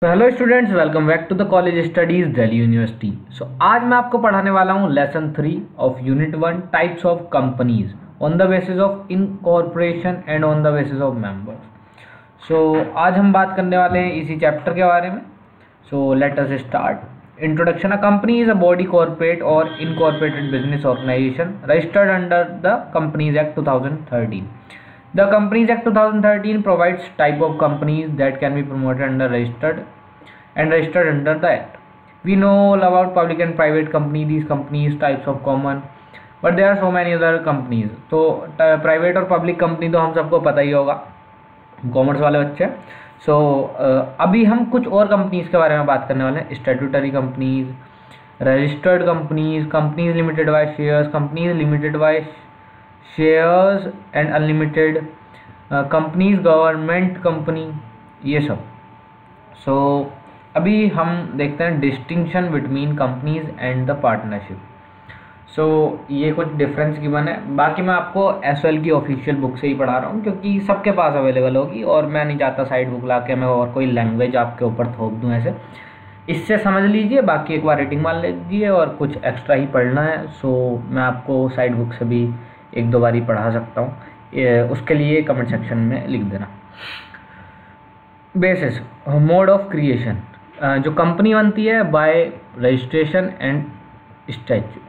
तो hello students, welcome back to the college studies Delhi university. आज मैं आपको पढ़ाने वाला हूँ lesson 3 of unit 1 types of companies on the basis of incorporation and on the basis of members. आज हम बात करने वाले हैं इसी चैप्टर के बारे में। Let us start. Introduction. A company is a body corporate और incorporated business organisation registered under the companies act 2013। The Companies Act 2013 provides type of companies that can be promoted under registered under the act. We know all about public and private company, these companies types of common, but there are so many other companies. तो private और public company तो हम सबको पता ही होगा, commerce वाले बच्चे। अभी हम कुछ और कंपनीज के बारे में बात करने वाले हैं। Statutory companies, registered companies, companies limited by shares, companies limited by shares and unlimited companies, government company, ये सब। अभी हम देखते हैं distinction between companies and the partnership. ये कुछ डिफरेंस गिवन है। बाकी मैं आपको एसएल की ऑफिशियल बुक से ही पढ़ा रहा हूँ, क्योंकि सबके पास अवेलेबल होगी और मैं नहीं चाहता साइड बुक ला के मैं और कोई लैंग्वेज आपके ऊपर थोप दूँ। ऐसे इससे समझ लीजिए, बाकी एक बार रेटिंग मान लीजिए और कुछ एक्स्ट्रा ही पढ़ना है। मैं आपको साइड बुक से भी एक दो बार ही पढ़ा सकता हूँ, उसके लिए कमेंट सेक्शन में लिख देना। बेसिस मोड ऑफ क्रिएशन, जो कंपनी बनती है बाय रजिस्ट्रेशन एंड स्टैच्यू,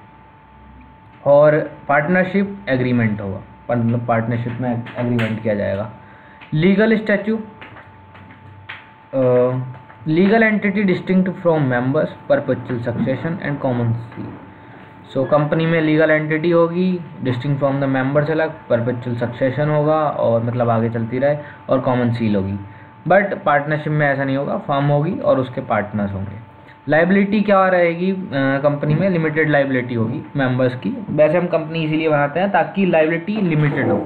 और पार्टनरशिप एग्रीमेंट होगा, मतलब पार्टनरशिप में एग्रीमेंट किया जाएगा। Legal statute, legal entity distinct from members, perpetual succession and common seal. Company में लीगल एंटिटी होगी, डिस्टिंक्ट फ्रॉम द मेंबर्स अलग, परपेचुअल सक्सेशन होगा और मतलब आगे चलती रहे, और कॉमन सील होगी। बट पार्टनरशिप में ऐसा नहीं होगा, फर्म होगी और उसके पार्टनर्स होंगे। लाइबिलिटी क्या रहेगी कंपनी में? लिमिटेड लाइबिलिटी होगी मेंबर्स की। वैसे हम कंपनी इसीलिए बनाते हैं ताकि लाइबिलिटी लिमिटेड हो,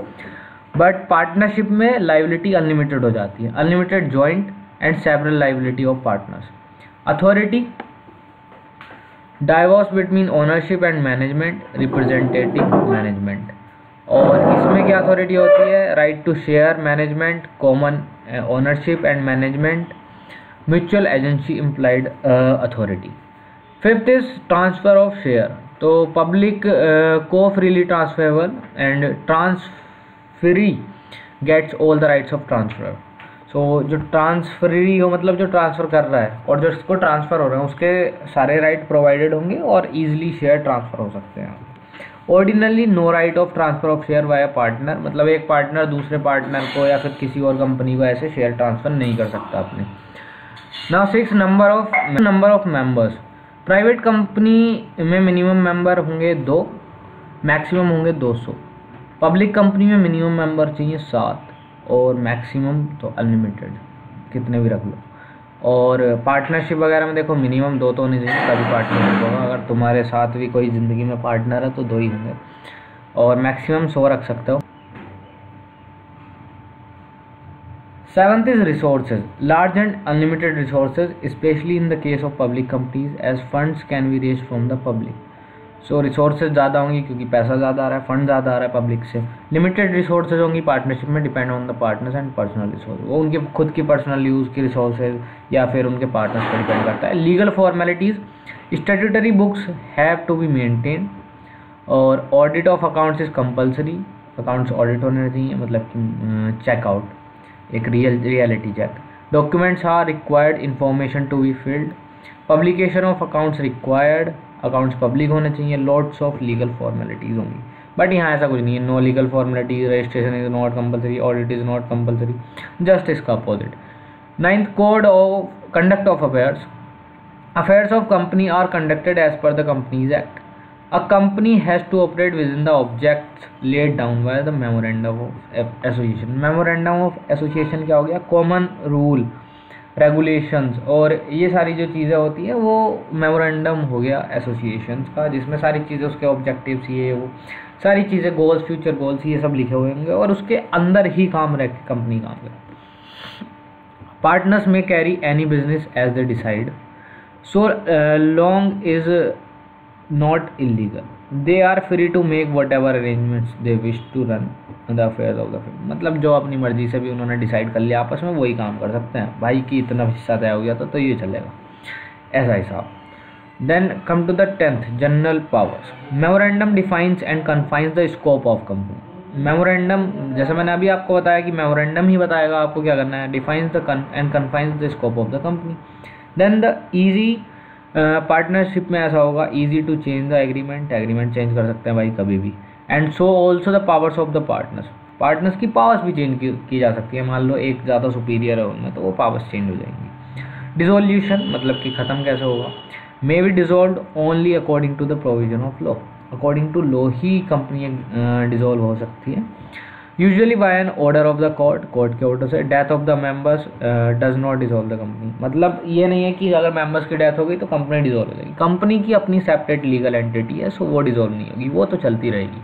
बट पार्टनरशिप में लाइबिलिटी अनलिमिटेड हो जाती है। Unlimited joint and several liability of partners. Authority, divorce between ownership and management, representative management. और इसमें क्या अथॉरिटी होती है? Right to share management, common ownership and management, mutual agency implied authority. Fifth is transfer of share, तो public को freely transferable and transferee gets all the rights of transfer. जो transferee हो मतलब जो ट्रांसफ़र कर रहा है और जो इसको ट्रांसफ़र हो रहे हैं उसके सारे राइट प्रोवाइडेड होंगे और ईजिली शेयर ट्रांसफ़र हो सकते हैं। Ordinarily no right of transfer of share by partner, मतलब एक पार्टनर दूसरे पार्टनर को या फिर किसी और कंपनी को ऐसे शेयर ट्रांसफ़र नहीं कर सकता अपने। Now 6 number of members. Private company में मिनिमम मेंबर होंगे 2, मैक्सिमम होंगे 200। पब्लिक कंपनी में मिनिमम मेंबर चाहिए 7 और मैक्सिमम तो अनलिमिटेड, कितने भी रख लो। और पार्टनरशिप वगैरह में देखो मिनिमम 2 तो होने चाहिए तभी पार्टनरशिप होगा। अगर तुम्हारे साथ भी कोई ज़िंदगी में पार्टनर है तो 2 ही होंगे, और मैक्सिमम 100 रख सकते हो। 7th is resources, large and unlimited resources specially in the case of public companies as funds can be raise from the public. Resources ज़्यादा होंगी क्योंकि पैसा ज़्यादा आ रहा है, फंड ज़्यादा आ रहा है पब्लिक से। लिमिटेड रिसोर्सेज होंगी पार्टनरशिप में, depend on the partners and personal resource, वो उनके खुद की पर्सनल यूज़ की रिसोर्सेज या फिर उनके पार्टनर्स पर डिपेंड करता है। Legal formalities, statutory books have to be maintain, और audit of accounts is compulsory, accounts audit होने चाहिए, मतलब कि चेकआउट, एक reality check. Documents are required, information to be filled, publication of accounts required, accounts public होने चाहिए। Lots of legal formalities होंगी, but यहाँ ऐसा कुछ नहीं है। No legal formalities, registration is not compulsory, audit is not compulsory, just इसका opposite. 9th code of conduct of affairs. Affairs of company are conducted as per the companies act. A company has to operate within the objects laid down by the memorandum of association. Memorandum of association क्या हो गया? Common rule, regulations, और ये सारी जो चीज़ें होती हैं वो मेमोरेंडम हो गया एसोसिएशंस का, जिसमें सारी चीज़ें उसके ऑब्जेक्टिव्स, ये वो सारी चीज़ें, गोल्स, फ्यूचर गोल्स, ये सब लिखे हुए होंगे और उसके अंदर ही काम रह के कंपनी काम करे। पार्टनर्स में carry any business as they decide, so long is not illegal, they are free to make whatever arrangements they wish to run the affairs of the film. मतलब जो अपनी मर्जी से भी उन्होंने डिसाइड कर लिया आपस में वही काम कर सकते हैं, भाई कि इतना हिस्सा तय हो गया तो ये चलेगा, ऐसा हिसाब। Then come to the 10th, general powers. Memorandum defines and confines the scope of company. Memorandum, जैसे मैंने अभी आपको बताया कि मेमोरेंडम ही बताएगा आपको क्या करना है, defines the and confines the scope of the company. Then the easy partnership में ऐसा होगा, easy to change the agreement, agreement change कर सकते हैं भाई कभी भी। And so also the powers of the partners, partners की पावर्स भी चेंज की जा सकती है। मान लो एक ज़्यादा सुपीरियर है उनमें तो वो पावर्स चेंज हो जाएंगी। डिसोल्यूशन मतलब कि ख़त्म कैसे होगा, may be dissolve only according to the provision of law, according to law ही कंपनी डिसॉल्व हो सकती है। Usually by an order of the court, court के ऑर्डर से। Death of the members does not dissolve the company, मतलब ये नहीं है कि अगर मेंबर्स की डेथ हो गई तो कंपनी डिसॉल्व हो जाएगी। कंपनी की अपनी सेपरेट लीगल एंटिटी है, सो वो डिसॉल्व नहीं होगी, वो तो चलती रहेगी,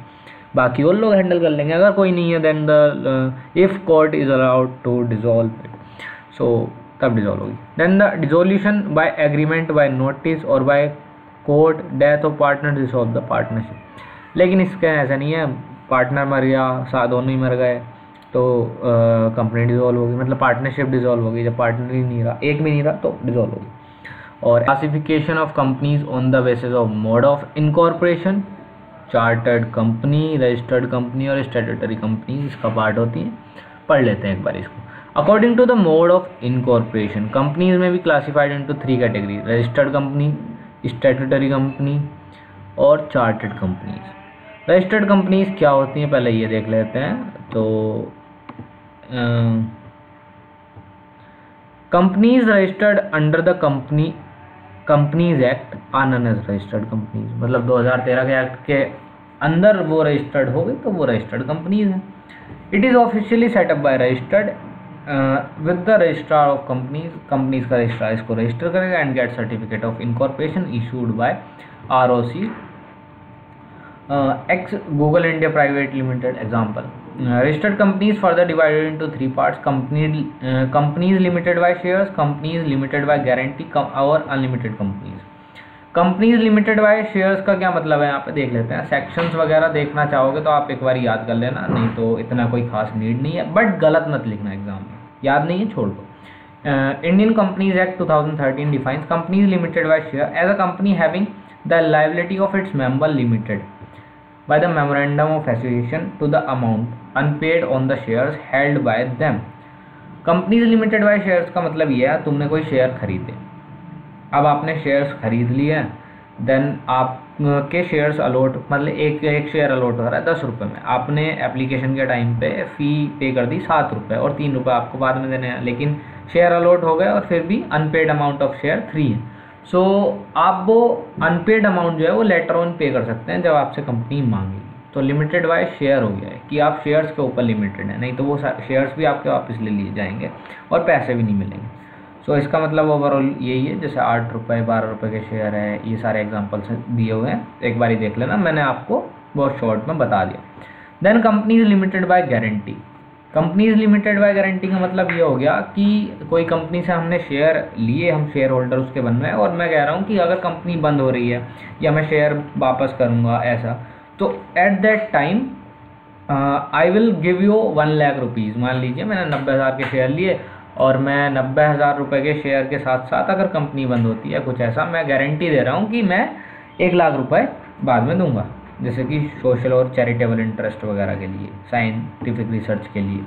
बाकी और लोग हैंडल कर लेंगे। अगर कोई नहीं है then the if court is allowed to dissolve it, so तब डिसॉल्व होगी। Then the dissolution by agreement, by notice और by court, death of partner dissolve the partnership. लेकिन इसका ऐसा नहीं है, पार्टनर मर गया, दोनों ही मर गए तो कंपनी डिसॉल्व होगी, मतलब पार्टनरशिप डिसॉल्व होगी। जब पार्टनर ही नहीं रहा, एक भी नहीं रहा तो डिसॉल्व होगी। और classification of companies on the basis of mode of incorporation, chartered company, registered company और स्टैट्यूटरी कंपनी इसका पार्ट होती है, पढ़ लेते हैं एक बार इसको। According to the mode of incorporation, companies में भी classified into 3 category, registered company, statutory company और चार्टर्ड कंपनीज। रजिस्टर्ड कंपनीज क्या होती हैं पहले ये देख लेते हैं। तो companies registered under the companies act are known as registered companies, मतलब 2013 के एक्ट के अंदर वो रजिस्टर्ड हो गई तो वो रजिस्टर्ड कंपनीज हैं। It is officially set up by registered with the registrar of companies, companies का रजिस्ट्रार इसको रजिस्टर करेगा and get certificate of incorporation issued by ROC X Google India private limited. Example, registered companies further divided into 3 parts, companies limited by shares, companies limited by guarantee और unlimited companies. Companies limited by shares का क्या मतलब है यहाँ पे देख लेते हैं। सेक्शंस वगैरह देखना चाहोगे तो आप एक बार याद कर लेना, नहीं तो इतना कोई खास नीड नहीं है, बट गलत मत लिखना एग्जाम में, याद नहीं है छोड़ दो। Indian companies act 2013 defines companies limited by share as a company having the liability of its member limited by the memorandum of association to the amount unpaid on the shares held by them। Companies limited by shares का मतलब ये है, तुमने कोई share खरीदे, अब आपने shares खरीद लिए, देन आपके शेयर्स अलॉट, मतलब एक शेयर अलॉट हो रहा है 10 रुपये में, आपने एप्लीकेशन के टाइम पे फ़ी पे कर दी 7 रुपये और 3 रुपये आपको बाद में देने हैं, लेकिन शेयर अलॉट हो गए और फिर भी अनपेड अमाउंट ऑफ शेयर 3 है। सो आप वो अनपेड अमाउंट जो है वो लेटर ऑन पे कर सकते हैं जब आपसे कंपनी मांगेगी। तो लिमिटेड बाय शेयर हो गया है कि आप शेयर्स के ऊपर लिमिटेड है, नहीं तो वो शेयर्स भी आपके वापस ले लिए जाएंगे और पैसे भी नहीं मिलेंगे। सो इसका मतलब ओवरऑल यही है, जैसे 8 रुपये 12 रुपये के शेयर है, ये सारे एग्जाम्पल्स दिए हुए हैं, एक बार ही देख लेना, मैंने आपको बहुत शॉर्ट में बता दिया। Then companies limited by guarantee, companies limited by guarantee का मतलब ये हो गया कि कोई कंपनी से हमने शेयर लिए, हम शेयर होल्डर उसके बन रहे हैं और मैं कह रहा हूँ कि अगर कंपनी बंद हो रही है या मैं शेयर वापस करूँगा ऐसा, तो at that time I will give you 1 lakh rupees. मान लीजिए मैंने 90,000 के शेयर लिए और मैं 90,000 रुपये के शेयर के साथ साथ अगर कंपनी बंद होती है कुछ ऐसा, मैं गारंटी दे रहा हूँ कि मैं 1 लाख रुपये बाद में दूंगा, जैसे कि सोशल और चैरिटेबल इंटरेस्ट वगैरह के लिए, साइंटिफिक रिसर्च के लिए।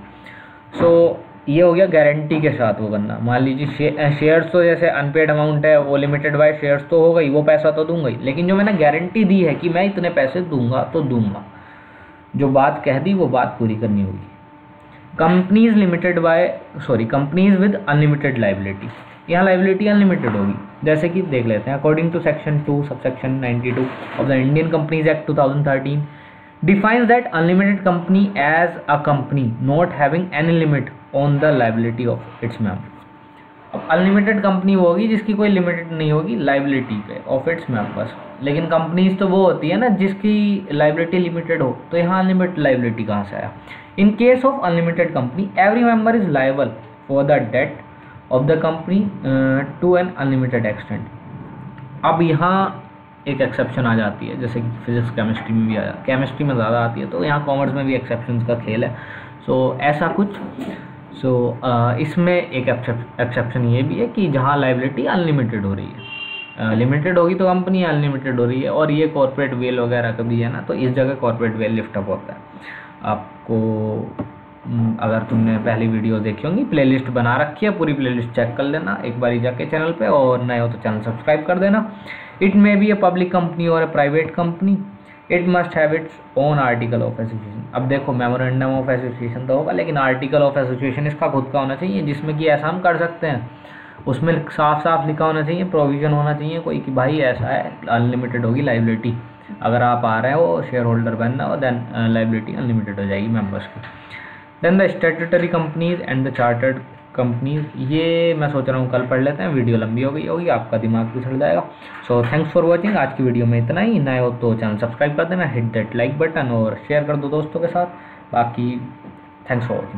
सो ये हो गया गारंटी के साथ वो करना। मान लीजिए शेयर्स तो जैसे अनपेड अमाउंट है वो लिमिटेड बाय शेयर्स तो हो गई, वो पैसा तो दूंगा ही, लेकिन जो मैंने गारंटी दी है कि मैं इतने पैसे दूंगा तो दूंगा, जो बात कह दी वो बात पूरी करनी होगी। Companies limited by companies with unlimited liability, यहाँ लाइबिलिटी अनलिमिटेड होगी, जैसे कि देख लेते हैं। According to section 2 subsection 92 of the Indian companies act 2013 defines that unlimited company as a company not having any limit on the liability of its member। अब unlimited company वो होगी जिसकी कोई लिमिटेड नहीं होगी लाइबिलिटी पे ऑफ इट्स मेंबर्स, लेकिन companies तो वो होती है ना जिसकी लाइबिलिटी लिमिटेड हो, तो यहाँ अनलिमिटेड लाइबिलिटी कहाँ से आया। In case of unlimited company every member is liable for the debt of the company to an unlimited extent. अब यहाँ एक एक्सेप्शन आ जाती है, जैसे कि फिजिक्स केमिस्ट्री में भी केमिस्ट्री में ज़्यादा आती है, तो यहाँ कॉमर्स में भी एक्सेप्शंस का खेल है। सो ऐसा कुछ। सो इसमें एक एक्सेप्शन ये भी है कि जहाँ लाइबिलिटी अनलिमिटेड हो रही है, लिमिटेड होगी तो कंपनी अनलिमिटेड हो रही है, और ये कॉर्पोरेट वेल वगैरह का भी है ना, तो इस जगह कॉर्पोरेट वेल लिफ्ट अप होता है। आपको अगर तुमने पहली वीडियो देखी होंगी, प्लेलिस्ट बना रखी है, पूरी प्लेलिस्ट चेक कर लेना एक बारी जाके चैनल पे, और नए हो तो चैनल सब्सक्राइब कर देना। It may be a public company और a private company, it must have its own article of association. अब देखो मेमोरेंडम ऑफ एसोसिएशन तो होगा, लेकिन आर्टिकल ऑफ एसोसिएशन इसका खुद का होना चाहिए, जिसमें कि ऐसा हम कर सकते हैं, उसमें साफ साफ लिखा होना चाहिए, प्रोविज़न होना चाहिए कोई कि भाई ऐसा है, अनलिमिटेड होगी लाइबिलिटी, अगर आप आ रहे हो शेयर होल्डर बनना हो देन लाइबिलिटी अनलिमिटेड हो जाएगी मेंबर्स की। Then the statutory companies and the chartered companies, ये मैं सोच रहा हूँ कल पढ़ लेते हैं, वीडियो लंबी हो गई होगी, आपका दिमाग भी सड़ जाएगा। सो थैंक्स फॉर वॉचिंग, आज की वीडियो में इतना ही। नए हो तो चैनल सब्सक्राइब कर देना, हिट दैट लाइक बटन और शेयर कर दो दोस्तों के साथ। बाकी थैंक्स फॉर वॉचिंग।